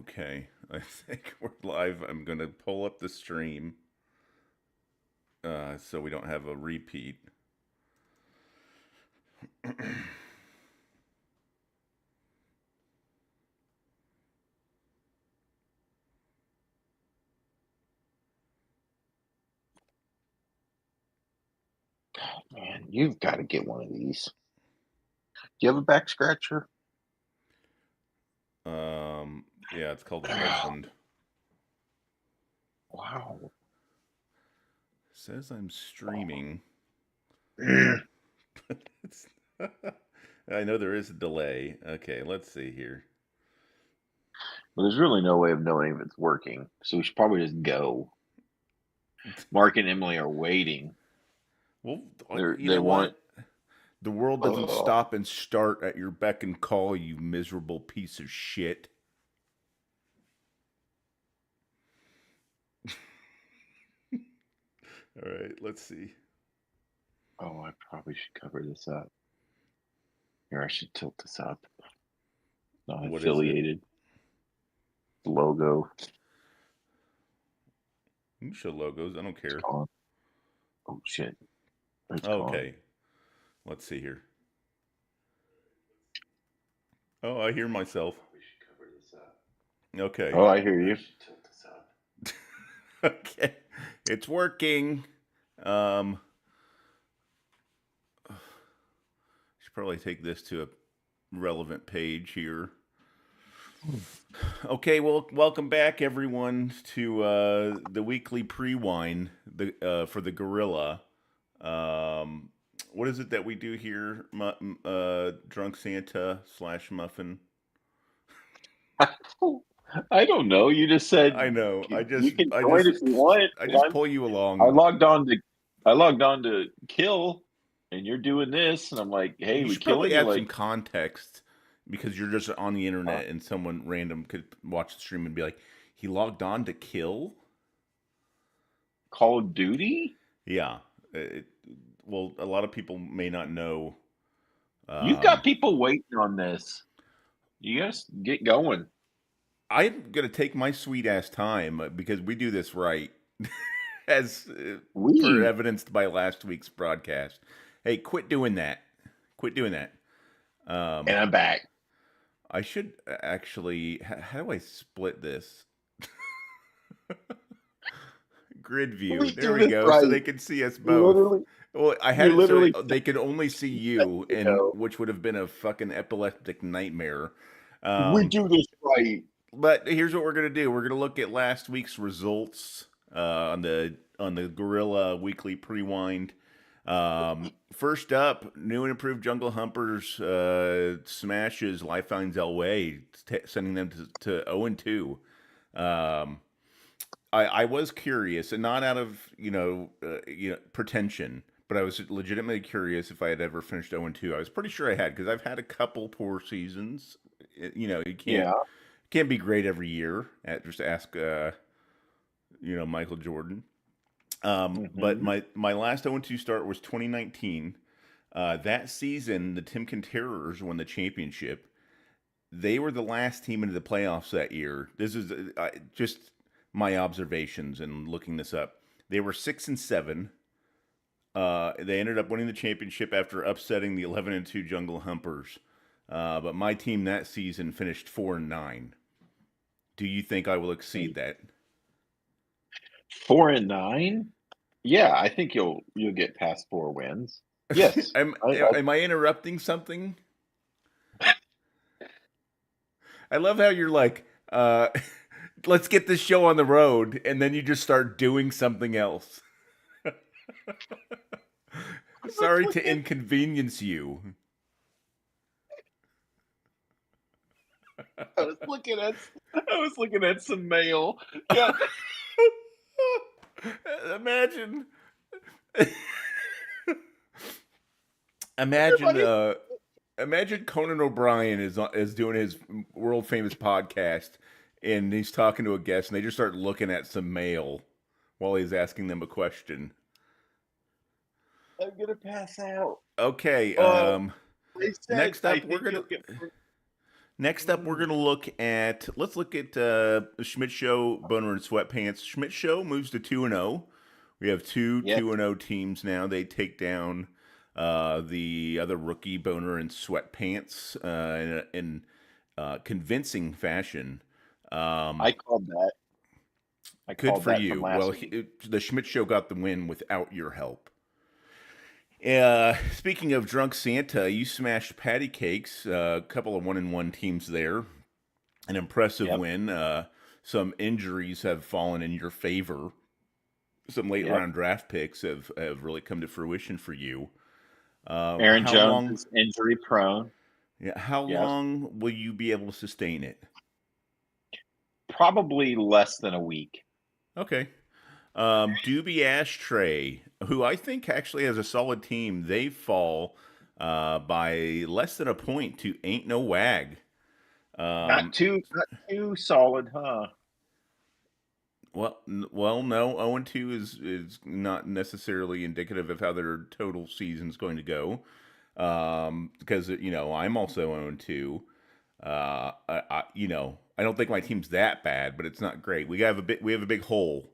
Okay, I think we're live. I'm going to pull up the stream so we don't have a repeat. Man, you've got to get one of these. Do you have a back scratcher? Yeah, it's called a husband. Wow. Says I'm streaming. I know there is a delay. Okay, let's see here. Well, there's really no way of knowing if it's working, so we should probably just go. Mark and Emily are waiting. Well, you They know want. what? The world doesn't stop and start at your beck and call, you miserable piece of shit. All right, let's see. Oh, I probably should cover this up. Here, I should tilt this up. Not What is it? affiliated. Logo. You can show logos. I don't care. It's gone. Oh shit. It's gone. Okay, let's see here. Oh, I hear myself. We should cover this up. Okay. Oh, I hear you. Should tilt this up. Okay, it's working. Should probably take this to a relevant page here. Okay, well, welcome back everyone to the weekly pre-wine for the Gorilla. What is it that we do here, Drunk Santa / Muffin? I don't know. You just said I know. you can join if you want. I just pull you along. I logged on to kill, and you're doing this, and I'm like, hey, you we should killing? probably add You're some like, context because you're just on the internet and someone random could watch the stream and be like, he logged on to kill? Call of Duty? Yeah. Well, a lot of people may not know. You've got people waiting on this. You guys get going. I'm going to take my sweet ass time because we do this right, as per evidenced by last week's broadcast. Hey, quit doing that. Quit doing that. And I'm back. I should actually. How do I split this? Grid view. There we go. Right. So they can see us both. Literally, well, I had it so they could only see you, and which would have been a fucking epileptic nightmare. We do this right. But here's what we're gonna do. We're gonna look at last week's results on the Gorilla Weekly Pre-Wind. First up, new and improved Jungle Humpers smashes Lifelines Elway, sending them to 0-2. I was curious, and not out of pretension, but I was legitimately curious if I had ever finished 0-2. I was pretty sure I had because I've had a couple poor seasons. You can't be great every year. Just ask Michael Jordan. But my last 0-2 start was 2019. That season, the Timken Terrors won the championship. They were the last team into the playoffs that year. This is just my observations and looking this up. They were 6-7. They ended up winning the championship after upsetting the 11-2 Jungle Humpers. But my team that season finished 4-9. Do you think I will exceed that? 4-9? Yeah, I think you'll get past 4 wins. Yes. Am I interrupting something? I love how you're like, let's get this show on the road, and then you just start doing something else. Sorry to inconvenience you. I was looking at some mail. Yeah. Imagine Conan O'Brien is doing his world famous podcast, and he's talking to a guest, and they just start looking at some mail while he's asking them a question. I'm gonna pass out. Okay. Next up, Next up, we're going to let's look at the Schmidt Show, Boner and Sweatpants. Schmidt Show moves to 2-0. We have two Yep. 2-0 teams now. They take down the other rookie, Boner and Sweatpants, in convincing fashion. I called that. Good for you. Well, week. The Schmidt Show got the win without your help. Speaking of Drunk Santa, you smashed Patty Cakes, a couple of 1-1 teams there. An impressive win. Some injuries have fallen in your favor. Some late round draft picks have really come to fruition for you. Aaron Jones is injury prone. Yeah. How long will you be able to sustain it? Probably less than a week. Okay. Doobie Ashtray, who I think actually has a solid team, they fall by less than a point to Ain't No Wag. Not too solid, huh? Well, no. 0-2 is not necessarily indicative of how their total season's going to go. Because I'm also 0-2. I don't think my team's that bad, but it's not great. We have a big hole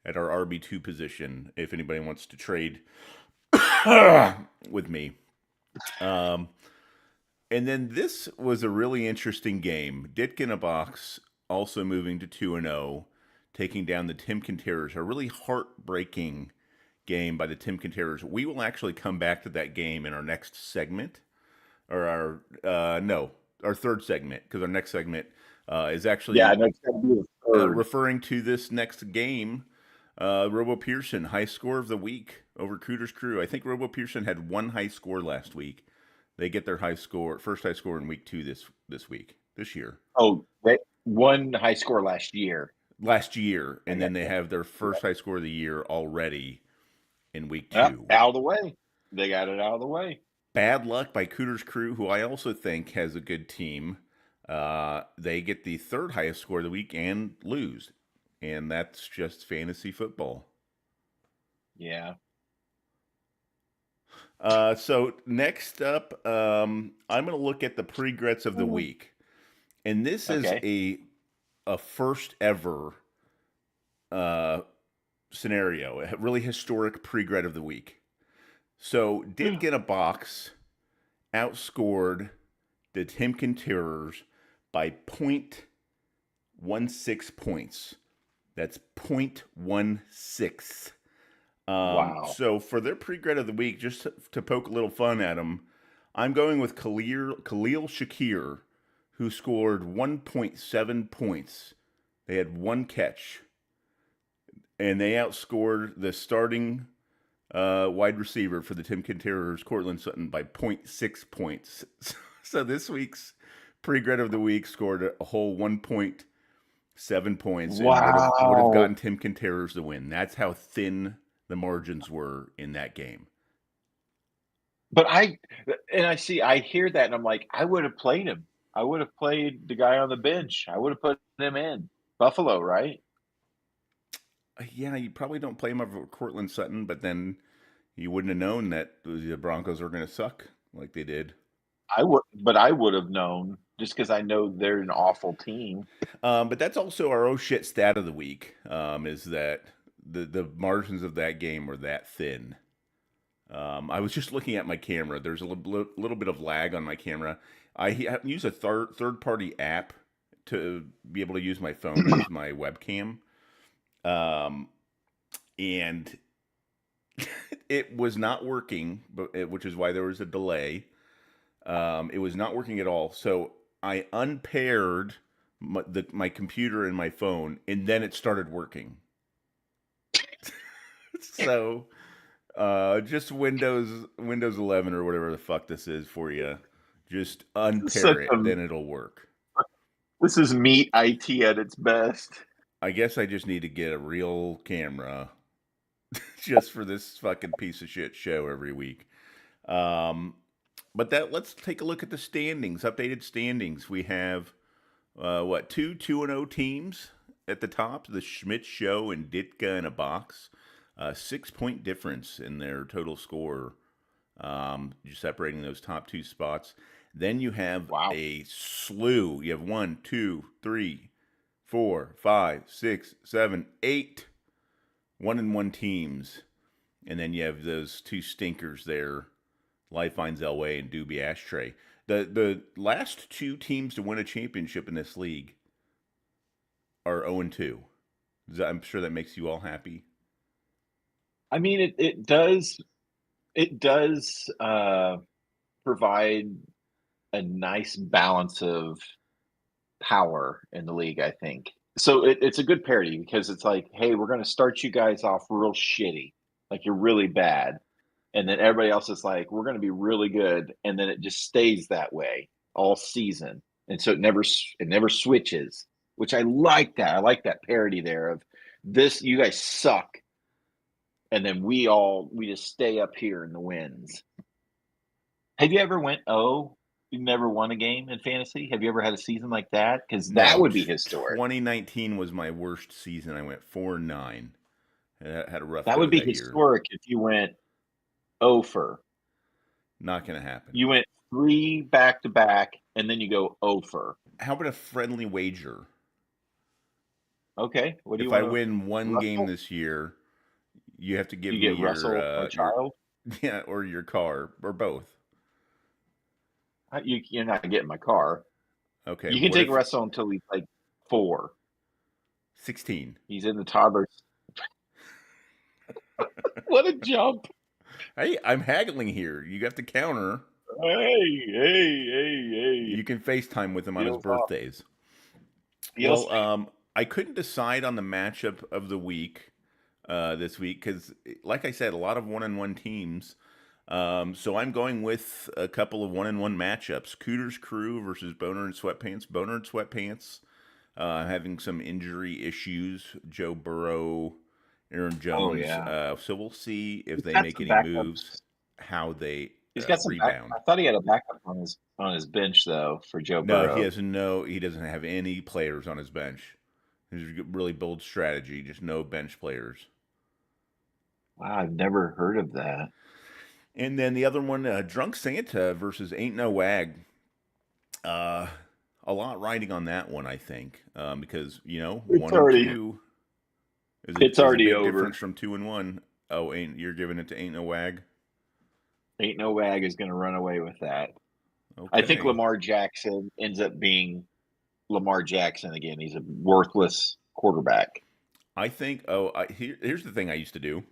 at our RB2 position if anybody wants to trade with me. And then this was a really interesting game. Ditka in a Box also moving to 2-0, taking down the Timken Terrors. A really heartbreaking game by the Timken Terrors. We will actually come back to that game in our next segment, or our third segment, because our next segment is actually referring to this next game. Robo Pearson, high score of the week over Cooter's Crew. I think Robo Pearson had one high score last week. They get their first high score in week 2 this year. Oh, they one high score last year. And then they have their first high score of the year already in week 2. Out of the way. They got it out of the way. Bad luck by Cooter's Crew, who I also think has a good team. They get the third highest score of the week and lose. And that's just fantasy football. Yeah. So next up, I'm going to look at the pregrets of the week. And this is a first ever scenario, a really historic pregret of the week. So Ditka in a Box outscored the Timken Terrors by 0.16 points. That's 0.16. Wow. So for their pregret of the week, just to poke a little fun at them, I'm going with Khalil Shakir, who scored 1.7 points. They had one catch. And they outscored the starting wide receiver for the Timken Terrors, Cortland Sutton, by 0.6 points. So this week's pregret of the week scored a whole 1.7 points. Wow. And would have gotten Timken Terrors the win. That's how thin the margins were in that game. But I hear that and I'm like, I would have played him. I would have played the guy on the bench. I would have put him in. Buffalo, right? Yeah, you probably don't play him over Cortland Sutton, but then you wouldn't have known that the Broncos are going to suck like they did. I would have known just because I know they're an awful team. But that's also our shit stat of the week, is that the margins of that game were that thin. I was just looking at my camera. There's a little bit of lag on my camera. I use a third-party app to be able to use my phone as my webcam. And it was not working, which is why there was a delay. It was not working at all. So I unpaired my computer and my phone, and then it started working. So just Windows 11 or whatever the fuck this is for you. Just unpair it, then it'll work. This is meat IT at its best. I guess I just need to get a real camera just for this fucking piece of shit show every week. But let's take a look at the standings, updated standings. We have, 2-0 teams at the top, the Schmidt Show and Ditka in a Box. 6-point difference in their total score, just separating those top two spots. Then you have Wow. a slew. You have 1, 2, 3, 4, 5, 6, 7, 8 1-1 teams. And then you have those two stinkers there, Life Finds Elway and Doobie Ashtray. The last two teams to win a championship in this league are 0-2. I'm sure that makes you all happy. I mean, it does provide a nice balance of power in the league, I think. So it's a good parody because it's like, hey, we're going to start you guys off real shitty, like you're really bad, and then everybody else is like, we're going to be really good, and then it just stays that way all season, and so it never switches, which I like that. I like that parody there of this. You guys suck, and then we just stay up here in the wins. Have you ever went you never won a game in fantasy? Have you ever had a season like that? Because that No, would be historic. 2019 was my worst season. I went 4-9. I had a rough That go would be that year. historic if you went 0 for. Not going to happen. You went 3 back to back, and then you go 0 for. How about a friendly wager? Okay, what do you If I want to win one game Russell? this year, you have to give You me get Russell or your Child? yeah, or your car, or both. You're not getting my car. Okay, You can what take if Russell until he's like 4. 16? He's in the toddlers. What a jump! Hey, I'm haggling here. You got the counter. Hey! You can FaceTime with him on his Deals off. birthdays. Deals. Well, I couldn't decide on the matchup of the week this week because, like I said, a lot of 1-1 teams. So I'm going with a couple of 1-1 matchups: Cooter's Crew versus Boner and Sweatpants. Boner and Sweatpants having some injury issues. Joe Burrow, Aaron Oh Jones. yeah. So we'll see if He's they got make some any moves, backups. how they He's got some back. rebound. I thought he had a backup on his bench though for Joe No, Burrow. he doesn't have any players on his bench. It's a really bold strategy, just no bench players. Wow, I've never heard of that. And then the other one, Drunk Santa versus Ain't No Wag. Uh, a lot riding on that one, I think, because It's 1-2 it's is a already big over. difference from 2-1. Oh, ain't you're giving it to Ain't No Wag? Ain't no wag is going to run away with that. I think Okay, Lamar Jackson ends up being Lamar Jackson again. He's a worthless quarterback. I think. Oh, here's the thing I used to do.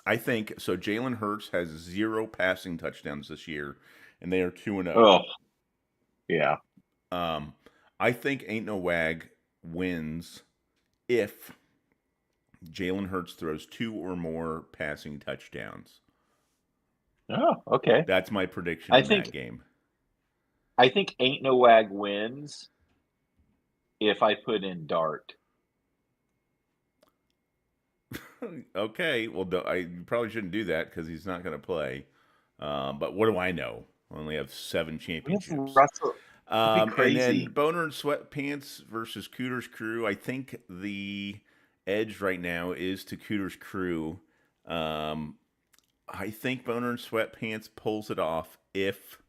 I think so. Jalen Hurts has 0 passing touchdowns this year, and they are 2-0. Oh, yeah. Um, I think Ain't No Wag wins if Jalen Hurts throws 2 or more passing touchdowns. Oh, okay. That's my prediction I on that think game. I think Ain't No Wag wins if I put in Dart. Okay, well, I probably shouldn't do that because he's not going to play. But what do I know? I only have 7 Yes, championships. Russell. That'd be And then crazy. Boner and Sweatpants versus Cooter's Crew. I think the edge right now is to Cooter's Crew. Um, I think Boner and Sweatpants pulls it off if.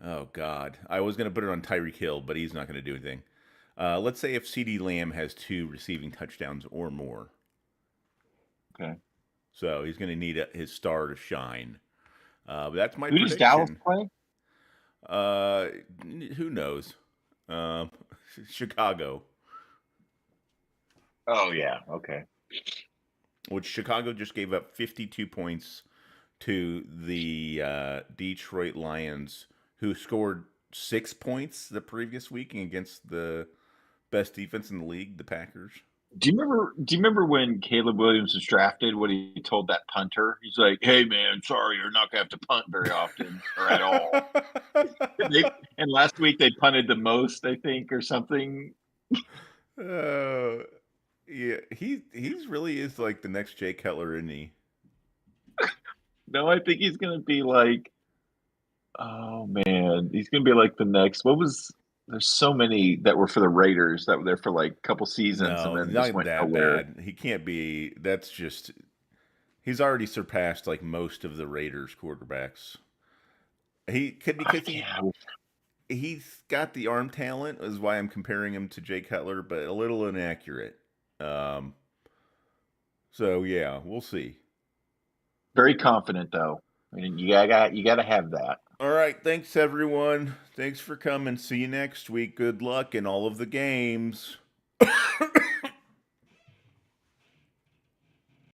Oh God, I was going to put it on Tyreek Hill, but he's not going to do anything. Let's say if CeeDee Lamb has 2 receiving touchdowns or more, Okay. so he's going to need his star to shine. But that's my Who does Dallas prediction. play? Uh, who knows? Um, Chicago, Oh yeah. Okay. which Chicago just gave up 52 points to the Detroit Lions, who scored 6 points the previous week against the best defense in the league, the Packers. Do you remember when Caleb Williams was drafted? What he told that punter? He's like, "Hey man, sorry, you're not gonna have to punt very often or at all." And last week they punted the most, I think, or something. uh, yeah, he's really is like the next Jay Cutler, isn't he? No, I think he's gonna be like, oh man, he's gonna be like the next. What was? There's so many that were for the Raiders that were there for like a couple seasons and No, then just not went that nowhere. bad. He can't be. That's just he's already surpassed like most of the Raiders quarterbacks. He could because Yeah, he's got the arm talent, is why I'm comparing him to Jay Cutler, but a little inaccurate. Um, so yeah, we'll see. very confident though. I mean, you got to have that. All right, thanks everyone. Thanks for coming. See you next week. Good luck in all of the games.